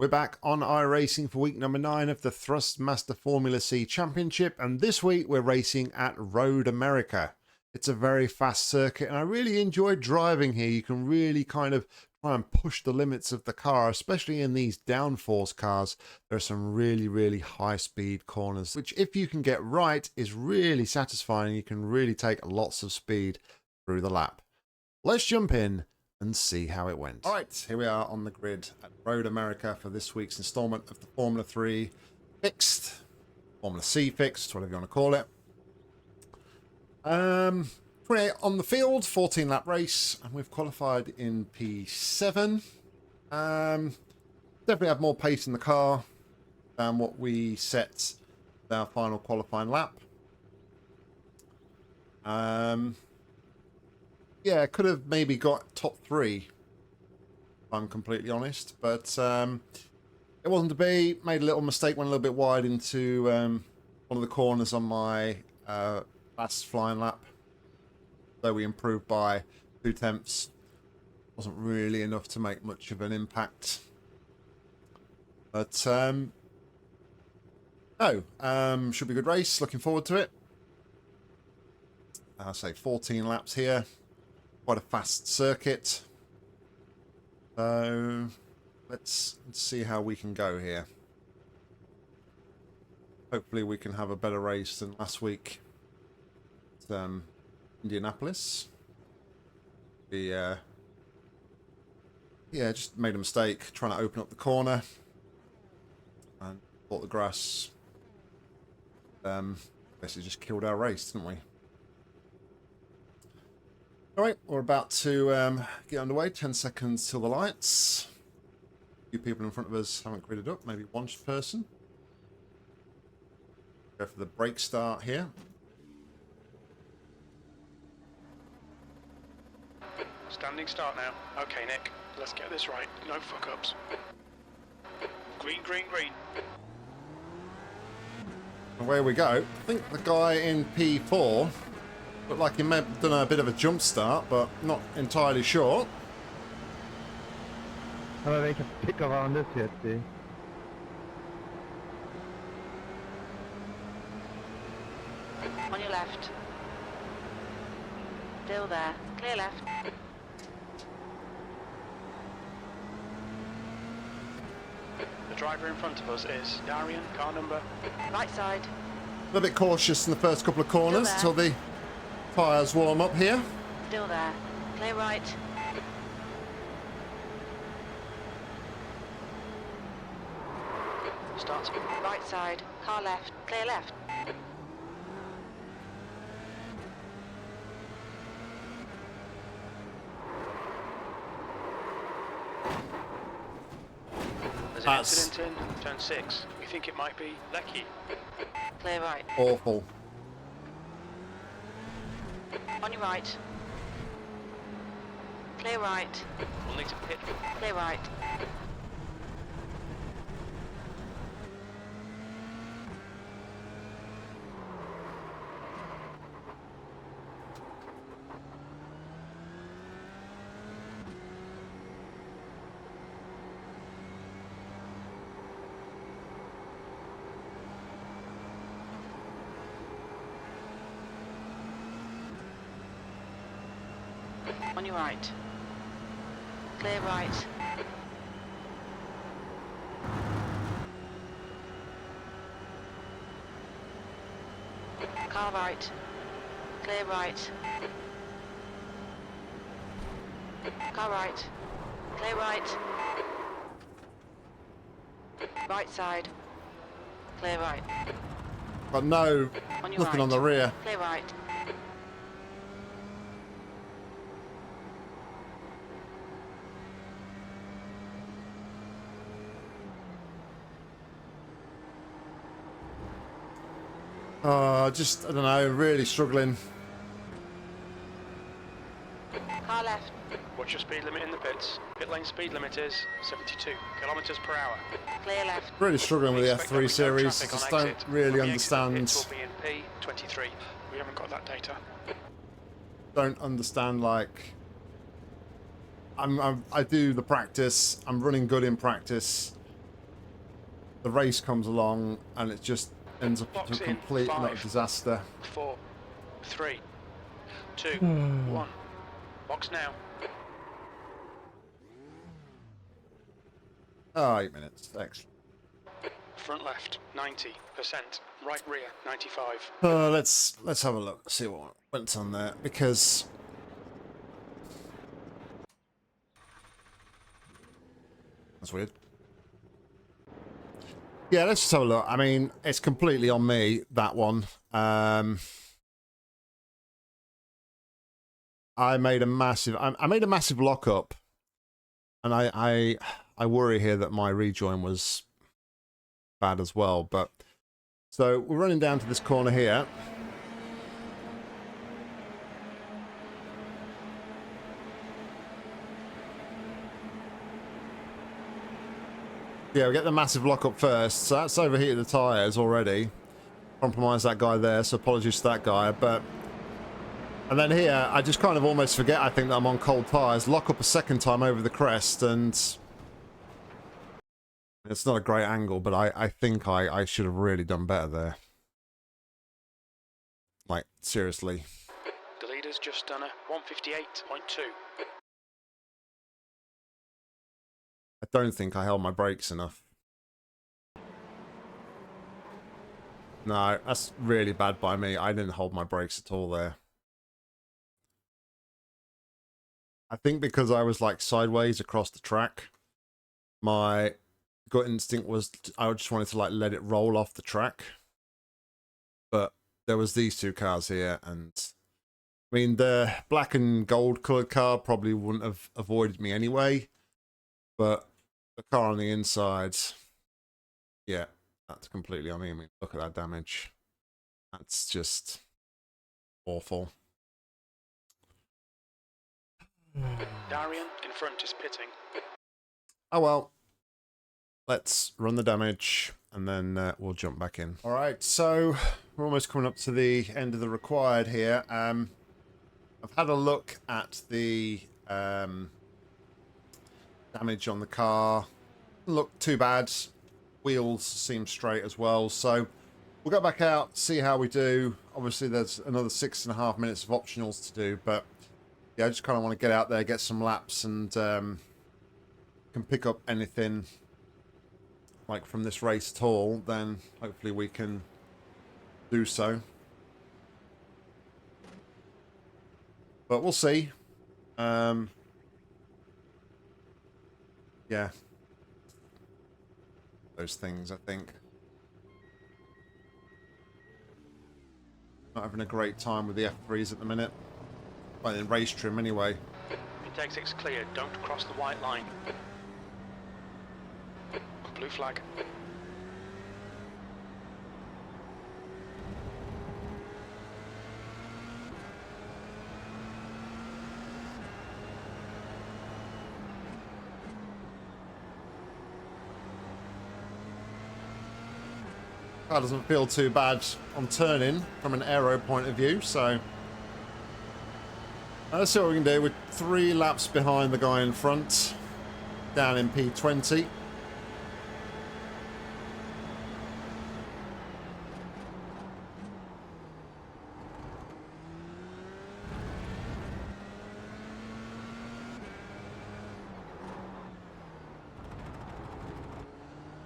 We're back on iRacing for week number 9 of the Thrustmaster Formula C Championship, and this week we're racing at Road America. It's a very fast circuit, and I really enjoy driving here. You can really kind of try and push the limits of the car, especially in these downforce cars. There are some really high-speed corners, which if you can get right is really satisfying. You can really take lots of speed through the lap. Let's jump in and see how it went. All right, here we are on the grid at Road America for this week's installment of the Formula 3 Fixed, Formula C Fixed, whatever you want to call it. 28 on the field, 14 lap race, and we've qualified in P7. Definitely have more pace in the car than what we set with our final qualifying lap. Yeah, could have maybe got top 3, if I'm completely honest, but it wasn't to be. Made a little mistake, went a little bit wide into one of the corners on my last flying lap. Though we improved by 0.2, wasn't really enough to make much of an impact. But should be a good race. Looking forward to it. I'll say 14 laps here. Quite a fast circuit. So let's see how we can go here. Hopefully we can have a better race than last week at Indianapolis. Yeah, just made a mistake trying to open up the corner and thought the grass basically just killed our race, didn't we? Alright, we're about to get underway. 10 seconds till the lights. A few people in front of us haven't gridded up, maybe one person. Go for the brake start here. Standing start now. Okay, Nick, let's get this right. No fuck-ups. Green, green, green. Away we go. I think the guy in P4 looked like he may have done a bit of a jump start, but not entirely sure. Ja, men vi kan pick around this yet, see. On your left. Still there. Clear left. The driver in front of us is Darian, car number. Right side. A little bit cautious in the first couple of corners until the tyres warm up here. Still there. Clear right. Start. Right side. Car left. Clear left. There's an incident in turn 6. We think it might be Lecky. Clear right. Awful. On your right. Clear right. We'll need to pit. Clear right. On your right. Clear right. Car right. Clear right. Car right. Clear right. Right side. Clear right. But no, On your nothing right. on the rear. Clear right. Just, I don't know, really struggling. Car left. What's your speed limit in the pits? Pit lane speed limit is 72 kilometers per hour. Clear left. Really struggling with the Expect there'll F3 be no series. traffic Just on don't exit. really From the exit, understand. It will be in P23. We haven't got that data. Don't understand, like, I do the practice. I'm running good in practice. the race comes along and it just ends up Box into a in. complete and utter 5, disaster. 4, 3, 2, 1. Box now. Oh, 8 minutes. Excellent. Front left, 90%. Right rear, 95. Let's have a look. See what went on there, because that's weird. Yeah, let's just have a look. I mean, it's completely on me, that one. I made a massive lockup, and I worry here that my rejoin was bad as well. But so we're running down to this corner here. Yeah, we get the massive lockup first, so that's overheated the tyres already. Compromised that guy there, so apologies to that guy. And then here, I just kind of almost forget, I think, that I'm on cold tyres. Lock up a second time over the crest, and it's not a great angle, but I think I should have really done better there. Like, seriously. The leader's just done a 158.2. I don't think I held my brakes enough. No, that's really bad by me. I didn't hold my brakes at all there. I think because I was like sideways across the track, my gut instinct was I just wanted to like let it roll off the track. But there was these two cars here, and I mean the black and gold coloured car probably wouldn't have avoided me anyway. But the car on the inside, yeah, that's completely on me. I mean, look at that damage. That's just awful. Darian in front is pitting. Oh well. Let's run the damage and then we'll jump back in. All right, so we're almost coming up to the end of the required here. I've had a look at the damage on the car. Doesn't look too bad. Wheels seem straight as well. So we'll go back out, see how we do. Obviously, there's another 6.5 minutes of optionals to do, but yeah, I just kind of want to get out there, get some laps, and can pick up anything like from this race at all, then hopefully we can do so. But we'll see. Yeah. Those things, I think. Not having a great time with the F3s at the minute. Well, in race trim anyway. Intake 6 clear, don't cross the white line. Blue flag. Car doesn't feel too bad on turning from an aero point of view, so let's see what we can do. We're 3 laps behind the guy in front, down in P20.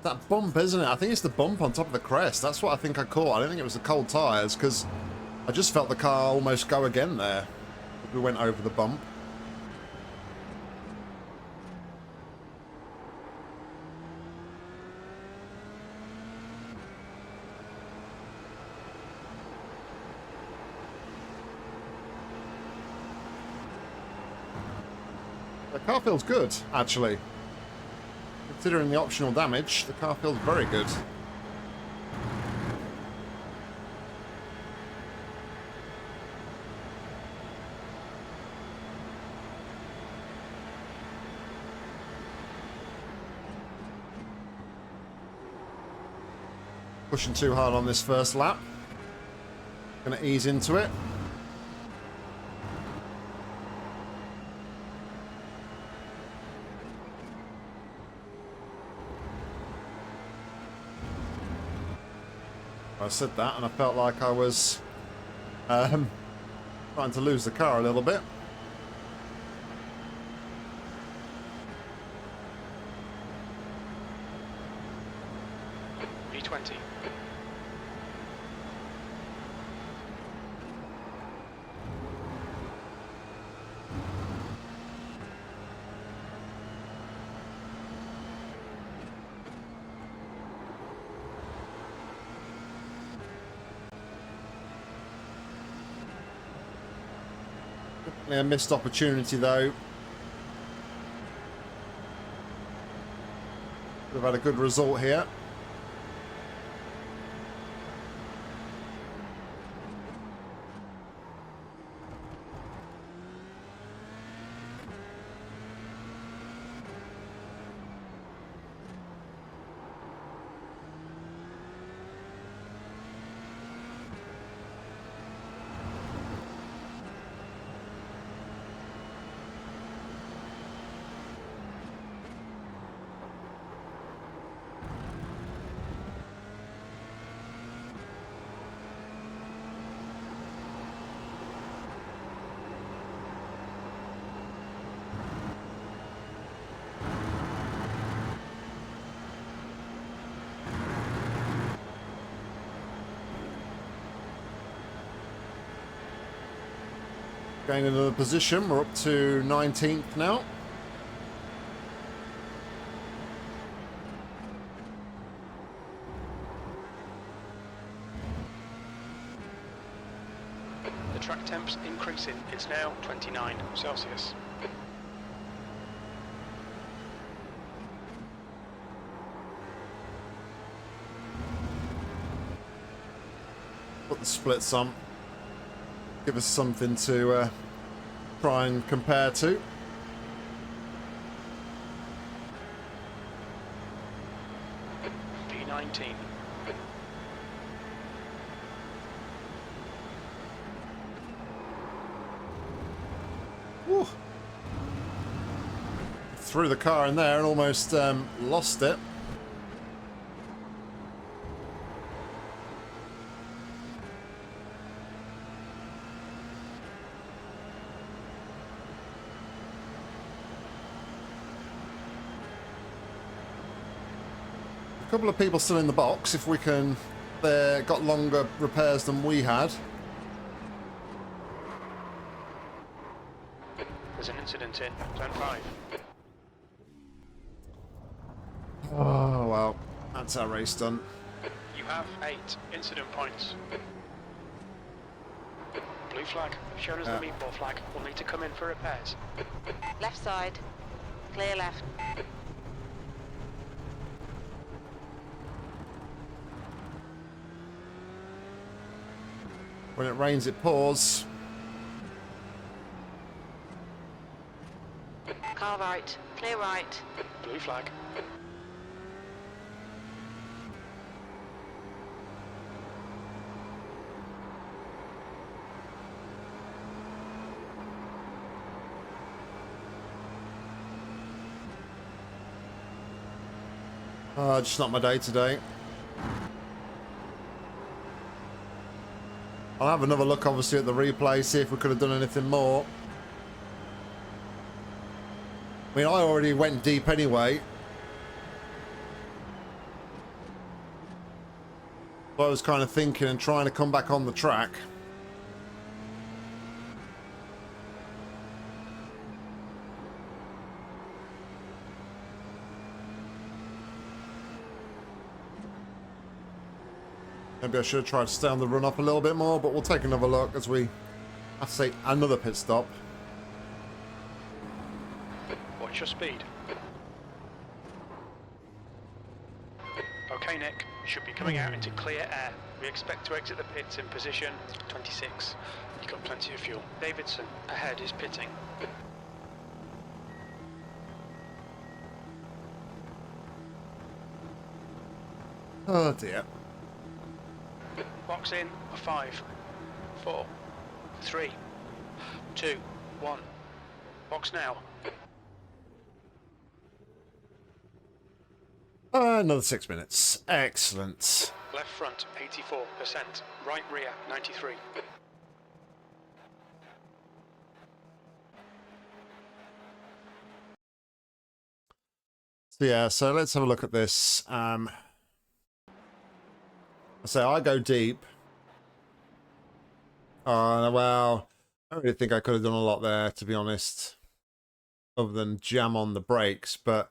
That bump, isn't it? I think it's the bump on top of the crest. That's what I think I caught. I don't think it was the cold tyres, because I just felt the car almost go again there. We went over the bump. The car feels good, actually. Considering the optional damage, the car feels very good. Pushing too hard on this first lap. Gonna ease into it. I said that and I felt like I was trying to lose the car a little bit. B20. A missed opportunity though. We've had a good result here. Going into the position, we're up to 19th now. The track temp's increasing. It's now 29 Celsius. Put the splits on. Give us something to try and compare to. B19. Woo. Threw the car in there and almost lost it. A couple of people still in the box. If we can, they got longer repairs than we had. There's an incident in Zone 5. Oh well, that's our race done. You have 8 incident points. Blue flag, shown as the meatball flag. We'll need to come in for repairs. Left side. Clear left. When it rains, it pours. Car right. Clear right. Blue flag. Just not my day today. I'll have another look, obviously, at the replay, see if we could have done anything more. I mean, I already went deep anyway. So I was kind of thinking and trying to come back on the track. Maybe I should have tried to stay on the run up a little bit more, but we'll take another look as we have to take another pit stop. What's your speed? Okay, Nick. Should be coming out into clear air. We expect to exit the pits in position 26. You've got plenty of fuel. Davidson, ahead is pitting. Oh dear. Box in, 5, 4, 3, 2, 1. Box now. Another 6 minutes. Excellent. Left Left front 84%, right rear 93. So yeah, so let's have a look at this. I say I go deep. Well, I don't really think I could have done a lot there, to be honest, other than jam on the brakes, but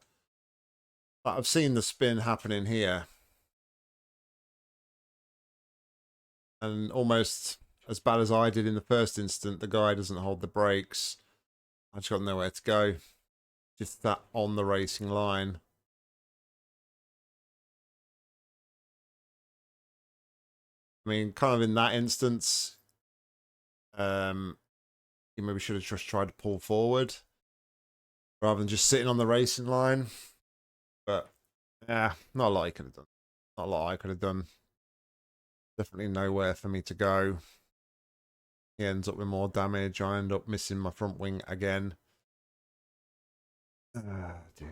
I've seen the spin happening here. And almost as bad as I did in the first instant, the guy doesn't hold the brakes. I just got nowhere to go. Just that on the racing line. I mean, kind of in that instance, you maybe should have just tried to pull forward rather than just sitting on the racing line. But yeah, not a lot I could have done. Not a lot I could have done. Definitely nowhere for me to go. He ends up with more damage. I end up missing my front wing again. Ah, dear.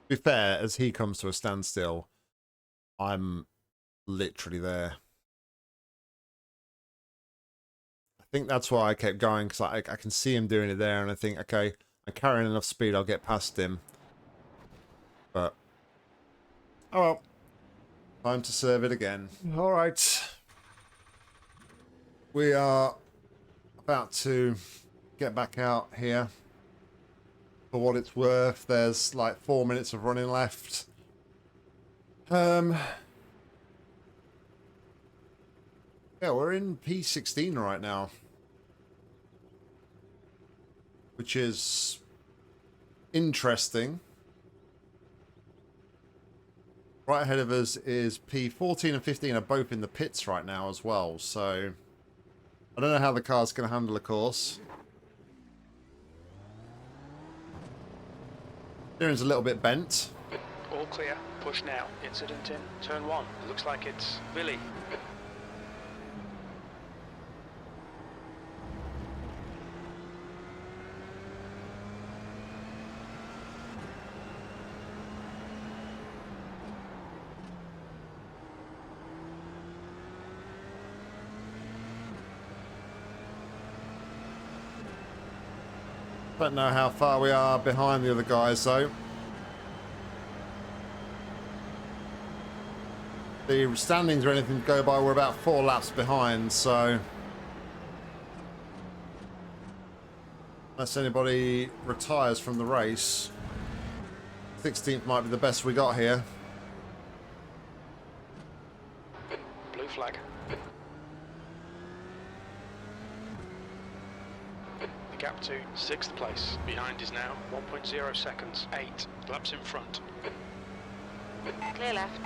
To be fair, as he comes to a standstill, I'm literally there. I think that's why I kept going, because I can see him doing it there, and I think, okay, I'm carrying enough speed, I'll get past him. But, oh well. Time to serve it again. Alright. We are about to get back out here. For what it's worth, there's like 4 minutes of running left. Yeah, we're in P16 right now, which is interesting. Right ahead of us is P14 and 15 are both in the pits right now as well, so I don't know how the car's going to handle a course. Steering's a little bit bent. All clear, push now. Incident in turn 1. Looks like it's Billy. Don't know how far we are behind the other guys though. The standings or anything to go by, we're about 4 laps behind, so unless anybody retires from the race, 16th might be the best we got here. Blue flag. The gap to 6th place. Behind is now 1.0 seconds. 8 laps in front. Clear left.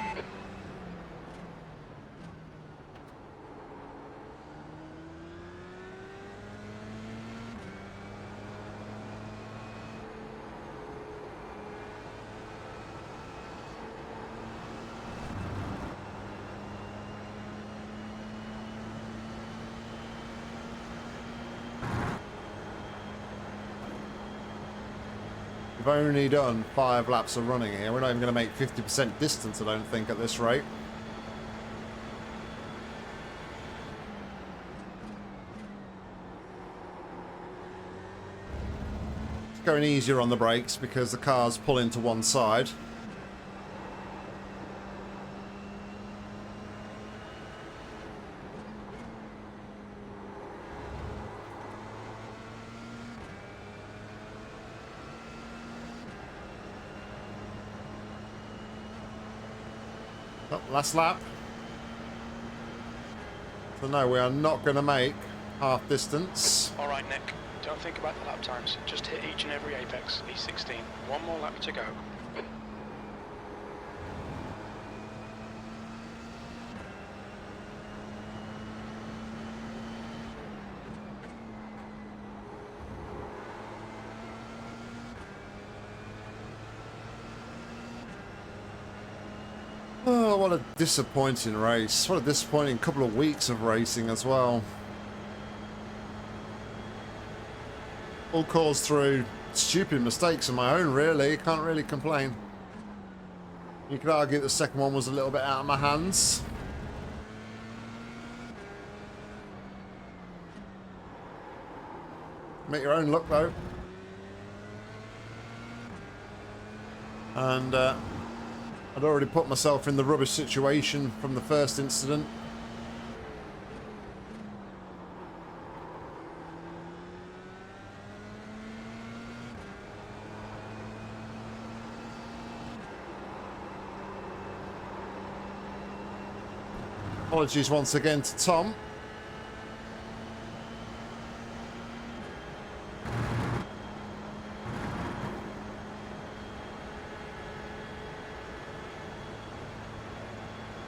We've only done 5 laps of running here. We're not even going to make 50% distance, I don't think, at this rate. It's going easier on the brakes because the cars pull into one side. Oh, last lap. So no, we are not going to make half distance. All right, Nick. Don't think about the lap times. Just hit each and every apex. E16. One more lap to go. Oh, what a disappointing race. What a disappointing couple of weeks of racing as well. All caused through stupid mistakes of my own, really. Can't really complain. You could argue the second one was a little bit out of my hands. Make your own luck though. And I'd already put myself in the rubbish situation from the first incident. Apologies once again to Tom.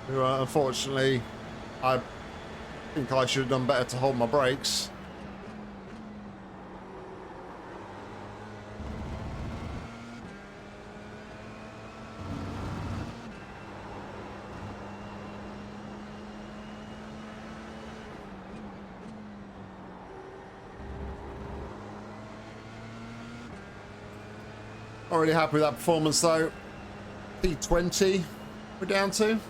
Who, unfortunately, I think I should have done better to hold my brakes. Not really happy with that performance though. P20 we're down to.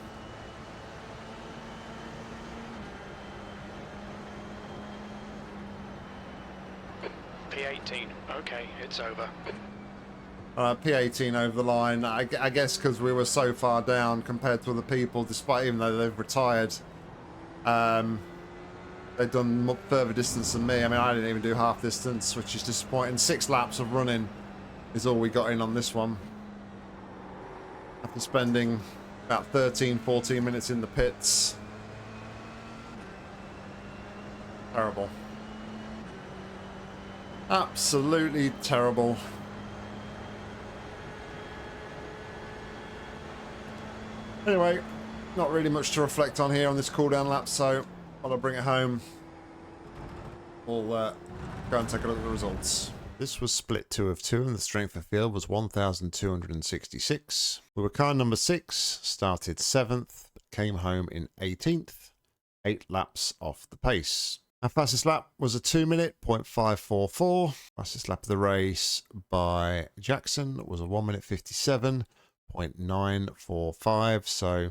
P18. Okay, it's over. P18 over the line. I guess because we were so far down compared to other people, despite even though they've retired. They've done further distance than me. I mean, I didn't even do half distance, which is disappointing. 6 laps of running is all we got in on this one. After spending about 13-14 minutes in the pits. Terrible. Absolutely terrible. Anyway, not really much to reflect on here on this cooldown lap, so while I bring it home, we'll go and take a look at the results. This was split 2 of 2 and the strength of field was 1,266. We were car number 6, started 7th, but came home in 18th, 8 laps off the pace. Our fastest lap was a 2-minute, 0.544. Fastest lap of the race by Jackson was a 1-minute 57.945, so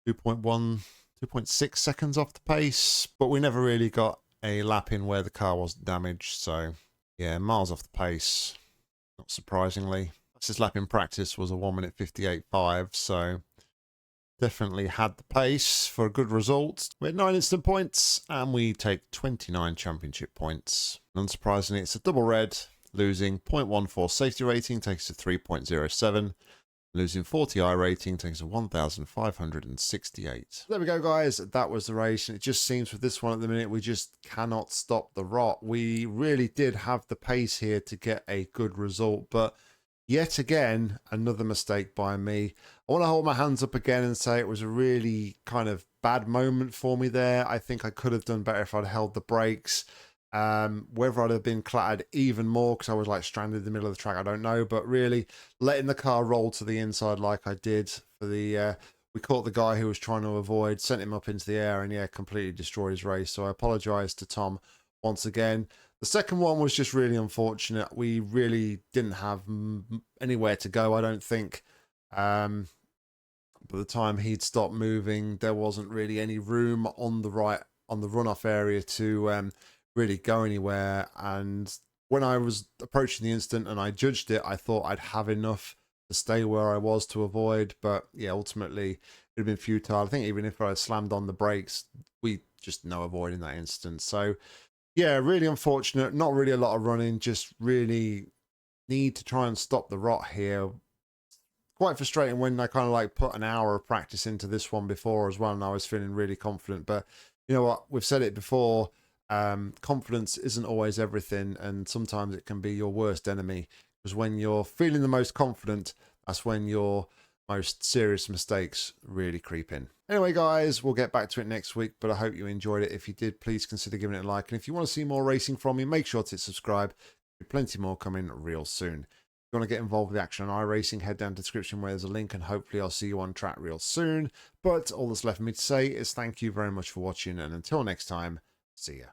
2.6 seconds off the pace, but we never really got a lap in where the car wasn't damaged, so yeah, miles off the pace, not surprisingly. Fastest lap in practice was a 1-minute 58.5, so definitely had the pace for a good result. We had 9 instant points and we take 29 championship points. Unsurprisingly, it's a double red. Losing 0.14 safety rating takes to 3.07. Losing 40 iRating takes to 1,568. There we go, guys. That was the race. And it just seems with this one at the minute, we just cannot stop the rot. We really did have the pace here to get a good result, but yet again, another mistake by me. I want to hold my hands up again and say it was a really kind of bad moment for me there. I think I could have done better if I'd held the brakes. Whether I'd have been clattered even more because I was like stranded in the middle of the track, I don't know. But really, letting the car roll to the inside like I did for the... we caught the guy who was trying to avoid, sent him up into the air, and yeah, completely destroyed his race. So I apologise to Tom once again. The second one was just really unfortunate. We really didn't have anywhere to go, I don't think. By the time he'd stopped moving, there wasn't really any room on the runoff area to really go anywhere. And when I was approaching the instant and I judged it, I thought I'd have enough to stay where I was to avoid. But yeah, ultimately, it would have been futile. I think even if I had slammed on the brakes, we just no avoid in that instance. So yeah, really unfortunate. Not really a lot of running. Just really need to try and stop the rot here. Quite frustrating when I kind of like put an hour of practice into this one before as well, and I was feeling really confident. But you know what? We've said it before. Confidence isn't always everything, and sometimes it can be your worst enemy. Because when you're feeling the most confident, that's when your most serious mistakes really creep in. Anyway, guys, we'll get back to it next week, but I hope you enjoyed it. If you did, please consider giving it a like. And if you want to see more racing from me, make sure to hit subscribe. There's plenty more coming real soon. If you want to get involved with the action on iRacing, head down to the description where there's a link, and hopefully I'll see you on track real soon. But all that's left for me to say is thank you very much for watching, and until next time, see ya.